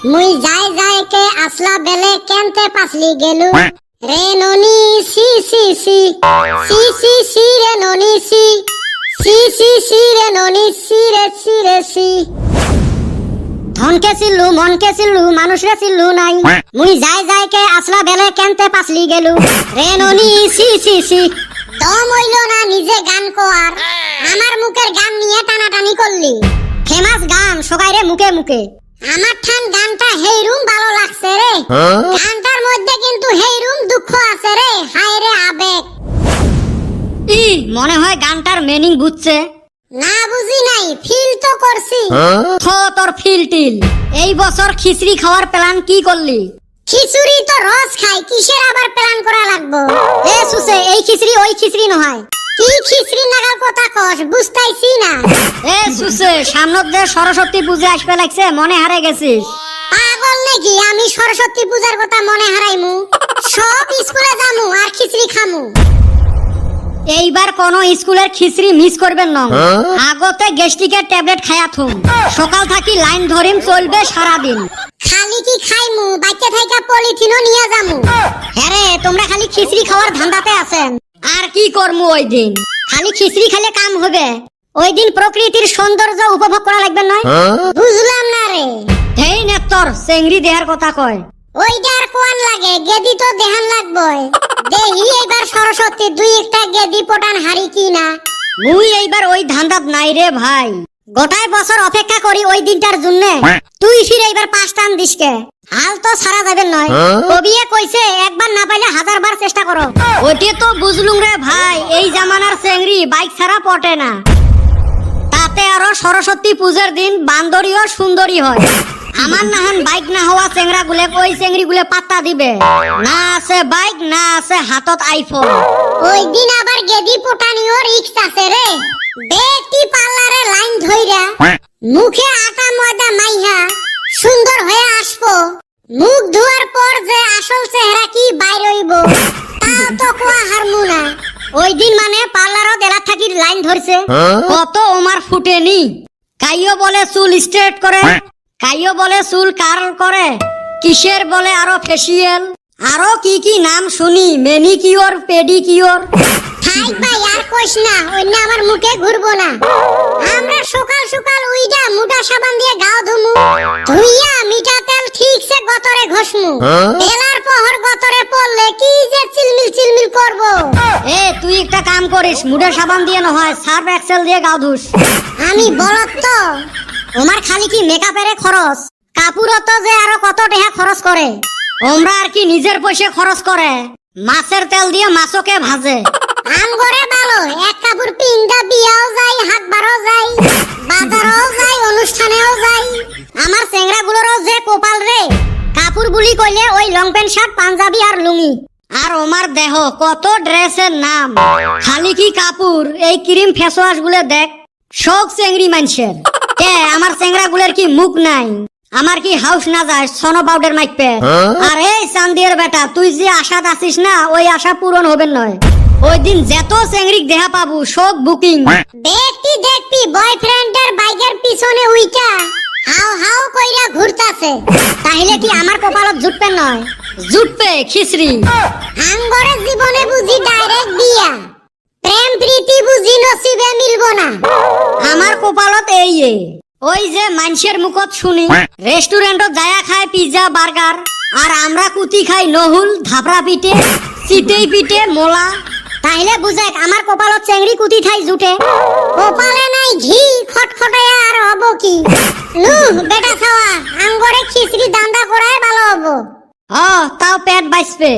মুই যাই যাই কে আসলা বেলে কেনতে পাসলি গেলু রে ননি সি সি সি সি সি সি রে ননি সি সি সি সি রে ননি সি রে সি রে সি ধনকে সিল্লু মনকে সিল্লু মানুষরে সিল্লু নাই মুই যাই যাই কে আসলা বেলে কেনতে পাসলি গেলু রে ননি সি সি সি দম হইল না নিজে গান কোয়ার আমার মুখের গান নিয়ে টানাটানি করলি ফেমাস গান সবাইরে মুখে মুখে আমার ঠান গানটা হেইরুম ভালো লাগছে রে গানটার মধ্যে কিন্তু হেইরুম দুঃখ আছে রে হায় রে আবেগ ই মনে হয় গানটার মিনিং বুঝছে না বুঝি নাই ফিল তো করছি থো তোর ফিল টিল এই বছর খিচড়ি খাওয়ার প্ল্যান কি করলি খিচুড়ি তো রোজ খাই কিসের আবার প্ল্যান করা লাগবো এ সুসে এই খিচড়ি ওই খিচড়ি নয় কি খিচড়ি নাগাল কথা কস বুঝতাইছি না এ সুসে সামনের যে সরস্বতী পূজা আসবে লাগছে মনে হারে গেছিস পাগল নাকি আমি সরস্বতী পূজার কথা মনে হারাইমু সব স্কুলে যামু আর খিচড়ি খামু এইবার কোন স্কুলের খিচড়ি মিস করবেন না আগতে গ্যাস্ট্রিকের ট্যাবলেট খায়া থুম সকাল থাকি লাইন ধরিম চলবে সারা দিন খালি কি খাইমু বাচ্চা থাইকা পলিথিনও নিয়ে যামু হ্যাঁ রে তোমরা খালি খিচড়ি খাওয়ার ধান্দাতে আছেন আর কি করমু ওই দিন খালি খিচড়ি খেলে কাম হবে ওই দিন প্রকৃতির সৌন্দর্য উপভোগ করা লাগবে নয় বুঝলাম না রে এই নে তোর চেংড়ি দেহার কথা কয় ওইটা আর কোন লাগে গেদি তো দেহান লাগবই দেহি এবার সরস্বতী দুই একটা গেদি পটান হারি কি না মুই এইবার ওই ধান্দাত নাই রে ভাই গোটাই বছর অপেক্ষা করি ওই দিনটার জন্য তুই ফিরে এইবার 5 টান দিসকে হাল তো সারা যাবেন নয় কবিয়ে কইছে একবার না পাইলে 1000 বার চেষ্টা করো ওইটি তো বুঝলুম রে ভাই এই জামানার চেংড়ি বাইক ছাড়া পটে না তাতে আরো সরস্বতী পূজার দিন বান্দরীয় সুন্দরী হয় আমার নাহান বাইক না হওয়া চেংড়া গুলে ওই চেংড়ি গুলে পাত্তা দিবে না আছে বাইক না আছে হাতত আইফোন ওই দিন আবার গেদি পটানিও রিক্স আছে রে বেটি পার্লারে লাইন ধইরা মুখে আটা ময়দা মাইহা সুন্দর হয়ে আসবো মুখ ধোয়ার পর যে আসল চেহারা কি বাইর হইব তাও তো কোয়া হারমু না ওই দিন মানে পার্লারও দেলা থাকি লাইন ধরছে কত ওমার ফুটেনি কাইও বলে চুল স্ট্রেট করে কাইও বলে চুল কার্ল করে কিসের বলে আরো ফেসিয়াল আরো কি কি নাম শুনি ম্যানিকিওর পেডিকিওর থাই ভাই আর কইস না ওই না আমার মুখে ঘুরবো না আমরা সকাল সকাল উইডা মুটা সাবান দিয়ে গাও ধুমু ধুইয়া মিঠা তেল ঠিকসে গতরে ঘষমু বেলার পহর গতরে পড়লে কি যে চিলমিল চিলমিল করব এ তুই একটা কাম করিস মুডা সাবান দিয়ে না হয় সার্ফ এক্সেল দিয়ে গাও ধুস আমি বলত তো ওমার খালি কি মেকআপের খরচ কাপুরও তো যে আরো কত টাকা খরচ করে ওমরা আর কি নিজের পয়সা খরচ করে মাছের তেল দিয়ে মাছকে ভাজে আম করে ভালো এক কাপড় পিন্ডা বিয়াও যাই হাটবারও যাই বাজারও যাই অনুষ্ঠানেও যাই আমার চেংড়া গুলোরও যে কোপাল রে কাপুর বুলি কইলে ওই লং প্যান্ট শার্ট পাঞ্জাবি আর লুঙ্গি আর ওমার দেহ কত ড্রেসের নাম খালি কি কাপুর এই ক্রিম ফেস ওয়াশ গুলো দেখ সব চেংড়ি মানুষের কে আমার চেংড়া গুলের কি মুখ নাই আমার কি হাউস না যায় সোনো পাউডার মাইপে আর এই চান্দিয়ার বেটা তুই যে আশাত আছিস না ওই আশা পূরণ হবে নয় ওই দিন যত চেংড়িক দেহা পাবো সব বুকিং দেখতি বয়ফ্রেন্ডের বাইকের পিছনে উইটা হাও হাও কইরা ঘুরতাছে তাহলে কি আমার কপালত জুটবে নয় জুটবে খিচড়ি আঙ্গরের জীবনে বুঝি ডাইরেক্ট বিয়া প্রেম প্রীতি বুঝি নসিবে মিলবো না আমার কপালত এই ওই যে মানুষের মুখত শুনি রেস্টুরেন্টত যায়া খায় পিজ্জা বার্গার আর আমরা কুতি খাই নহুল ধাপড়া পিঠে চিটেই পিঠে মোলা তাইলে বুঝাক আমার কপালত চেংড়ি কুতি খাই জুটে কপালে নাই ঘি খটখটায়া আর হবো কি নু বেটা খাওয়া আঙ্গরে খিচড়ি দান্দা করাই ভালো হবো তাও পেট বাঁচবে